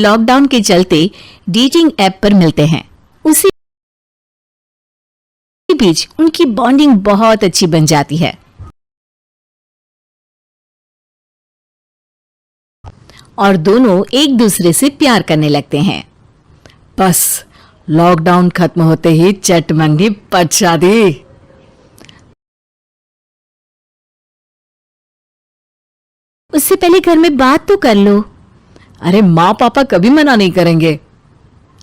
Lockdown के चलते dating app पर मिलते हैं। उसी बीच उनकी बॉन्डिंग बहुत अच्छी बन जाती है और दोनों एक दूसरे से प्यार करने लगते हैं। बस लॉकडाउन खत्म होते ही चट मंगी पट शादी। उससे पहले घर में बात तो कर लो। अरे माँ पापा कभी मना नहीं करेंगे।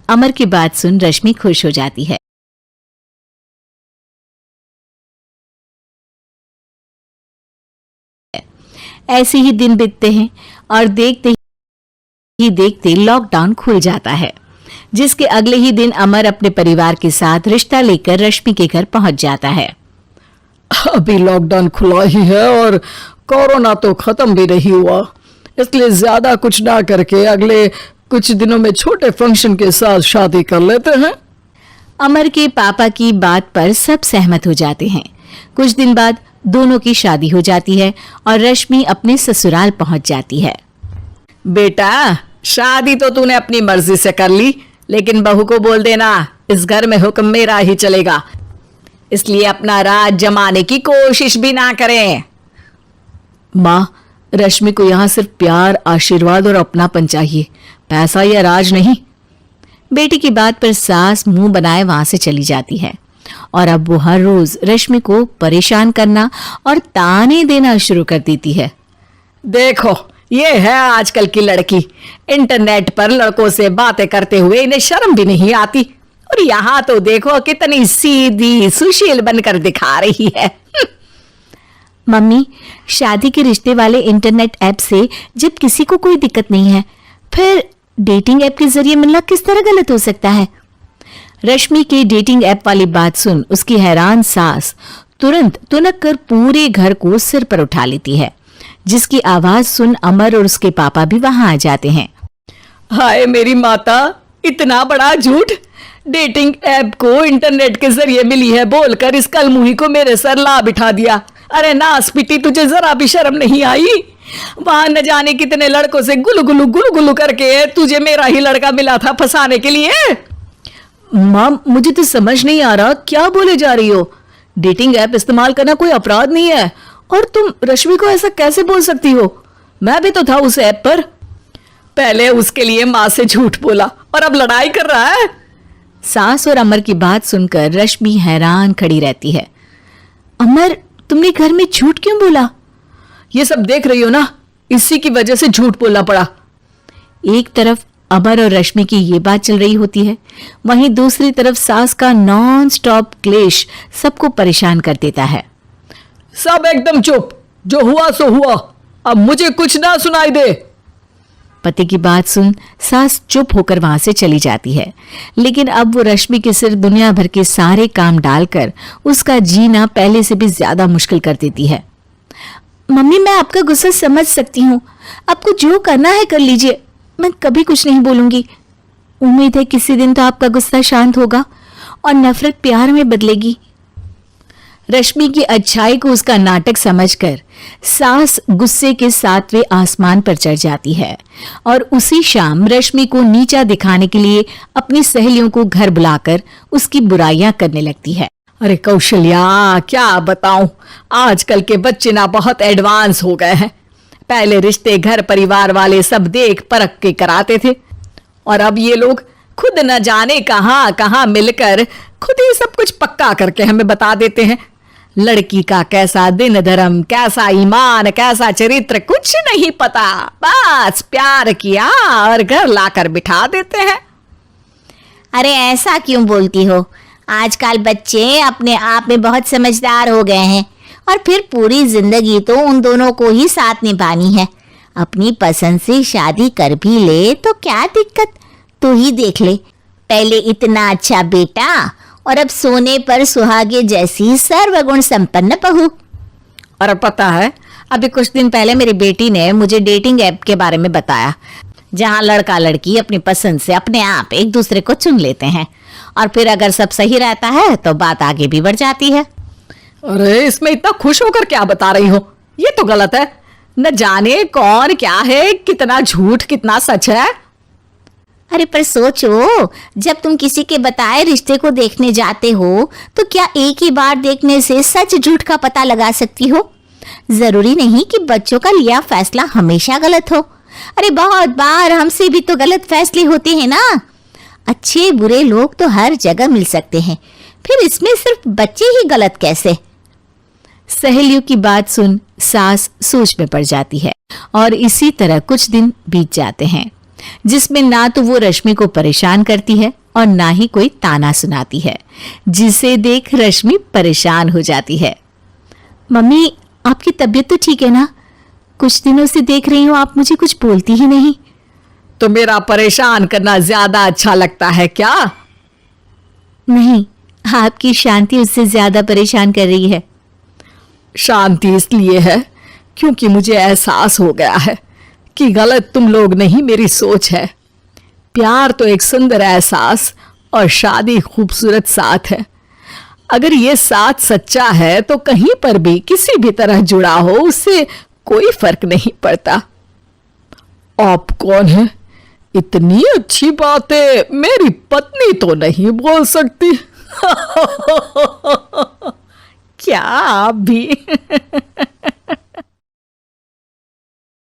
अमर की बात सुन रश्मि खुश हो जाती है। ऐसे ही दिन बीतते हैं और देखते ही देखते लॉकडाउन खुल जाता है, जिसके अगले ही दिन अमर अपने परिवार के साथ रिश्ता लेकर रश्मि के घर पहुंच जाता है। अभी लॉकडाउन खुला ही है और कोरोना तो खत्म भी नहीं हुआ, इसलिए ज्यादा कुछ ना करके अगले कुछ दिनों में छोटे फंक्शन के साथ शादी कर लेते हैं। अमर के पापा की बात पर सब सहमत हो जाते हैं। कुछ दिन बाद दोनों की शादी हो जाती है और रश्मि अपने ससुराल पहुंच जाती है। बेटा, शादी तो तूने अपनी मर्जी से कर ली, लेकिन बहू को बोल देना इस घर में हुक्म मेरा ही चलेगा, इसलिए अपना राज जमाने की कोशिश भी ना करें। माँ, रश्मि को यहाँ सिर्फ प्यार, आशीर्वाद और अपनापन चाहिए, पैसा या राज नहीं। बेटी की बात पर सास मुंह बनाए वहां से चली जाती है और अब वो हर रोज रश्मि को परेशान करना और ताने देना शुरू कर देती है। देखो, ये है आजकल की लड़की, इंटरनेट पर लड़कों से बातें करते हुए इन्हें शर्म भी नहीं आती, और यहाँ तो देखो कितनी सीधी सुशील बनकर दिखा रही है। मम्मी, शादी के रिश्ते वाले इंटरनेट ऐप से जब किसी को कोई दिक्कत नहीं है, फिर डेटिंग ऐप के जरिए मिलना किस तरह गलत हो सकता है? रश्मि के डेटिंग ऐप वाली बात सुन उसकी हैरान सास तुरंत तुनक कर पूरे घर को सिर पर उठा लेती है, जिसकी आवाज सुन अमर और उसके पापा भी वहां आ जाते हैं। हाय मेरी माता, इतना बड़ा झूठ! डेटिंग ऐप को इंटरनेट के जरिए मिली है बोलकर इस कलमुही को मेरे सर ला बिठा दिया। अरे नासपिटी, तुझे जरा भी शर्म नहीं आई? वहां न जाने कितने लड़कों से गुलू गुलू करके तुझे मेरा ही लड़का मिला था फंसाने के लिए। मां, मुझे तो समझ नहीं आ रहा क्या बोले जा रही हो। डेटिंग ऐप इस्तेमाल करना कोई अपराध नहीं है, और तुम रश्मि को ऐसा कैसे बोल सकती हो? मैं भी तो था उस ऐप पर। पहले उसके लिए माँ से झूठ बोला और अब लड़ाई कर रहा है। सास और अमर की बात सुनकर रश्मि हैरान खड़ी रहती है। अमर, तुमने घर में झूठ क्यों बोला? ये सब देख रही हो ना, इसी की वजह से झूठ बोलना पड़ा। एक तरफ अमर और रश्मि की ये बात चल रही होती है, वहीं दूसरी तरफ सास का नॉन स्टॉप क्लेश सबको परेशान कर देता है। सब एकदम चुप, जो हुआ सो हुआ, अब मुझे कुछ ना सुनाई दे। पति की बात सुन सास चुप होकर वहां से चली जाती है, लेकिन अब वो रश्मि के सिर दुनिया भर के सारे काम डालकर उसका जीना पहले से भी ज्यादा मुश्किल कर देती है। मम्मी, मैं आपका गुस्सा समझ सकती हूँ, आपको जो करना है कर लीजिए, मैं कभी कुछ नहीं बोलूंगी। उम्मीद है किसी दिन तो आपका गुस्सा शांत होगा और नफरत प्यार में बदलेगी। रश्मि की अच्छाई को उसका नाटक समझकर सास गुस्से के 7वें आसमान पर चढ़ जाती है और उसी शाम रश्मि को नीचा दिखाने के लिए अपनी सहेलियों को घर बुलाकर उसकी बुराइयां करने लगती है। अरे कौशल्या, क्या बताऊं, आजकल के बच्चे ना बहुत एडवांस हो गए हैं। पहले रिश्ते घर परिवार वाले सब देख परख के कराते थे, और अब ये लोग खुद न जाने कहां कहां मिलकर खुद ही सब कुछ पक्का करके हमें बता देते हैं। लड़की का कैसा दिन धर्म, कैसा ईमान, कैसा चरित्र कुछ नहीं पता, बस प्यार किया और घर लाकर बिठा देते हैं। अरे ऐसा क्यों बोलती हो? आजकल बच्चे अपने आप में बहुत समझदार हो गए हैं, और फिर पूरी जिंदगी तो उन दोनों को ही साथ निभानी है। अपनी पसंद से शादी कर भी ले तो क्या दिक्कत, तू ही देख ले, पहले इतना अच्छा बेटा और अब सोने पर सुहागे जैसी सर्वगुण संपन्न बहू। और पता है, अभी कुछ दिन पहले मेरी बेटी ने मुझे डेटिंग ऐप के बारे में बताया, जहाँ लड़का लड़की अपनी पसंद से अपने आप एक दूसरे को चुन लेते हैं, और फिर अगर सब सही रहता है तो बात आगे भी बढ़ जाती है। अरे इसमें इतना खुश होकर क्या बता रही हो? ये तो गलत है। न जाने कौन क्या है, कितना झूठ कितना सच है। अरे पर सोचो, जब तुम किसी के बताए रिश्ते को देखने जाते हो तो क्या एक ही बार देखने से सच झूठ का पता लगा सकती हो? जरूरी नहीं कि बच्चों का लिया फैसला हमेशा गलत हो। अरे बहुत बार हमसे भी तो गलत फैसले होते हैं ना। अच्छे बुरे लोग तो हर जगह मिल सकते हैं, फिर इसमें सिर्फ बच्चे ही गलत कैसे? सहेलियों की बात सुन सास सोच में पड़ जाती है और इसी तरह कुछ दिन बीत जाते हैं, जिसमें ना तो वो रश्मि को परेशान करती है और ना ही कोई ताना सुनाती है, जिसे देख रश्मि परेशान हो जाती है। मम्मी, आपकी तबीयत तो ठीक है ना? कुछ दिनों से देख रही हूँ आप मुझे कुछ बोलती ही नहीं। तो मेरा परेशान करना ज्यादा अच्छा लगता है क्या? नहीं, आपकी शांति उससे ज्यादा परेशान कर रही है। शांति इसलिए है क्योंकि मुझे एहसास हो गया है कि गलत तुम लोग नहीं, मेरी सोच है। प्यार तो एक सुंदर एहसास और शादी खूबसूरत साथ है। अगर ये साथ सच्चा है तो कहीं पर भी किसी भी तरह जुड़ा हो, उससे कोई फर्क नहीं पड़ता। आप कौन है? इतनी अच्छी बातें मेरी पत्नी तो नहीं बोल सकती। क्या आप भी?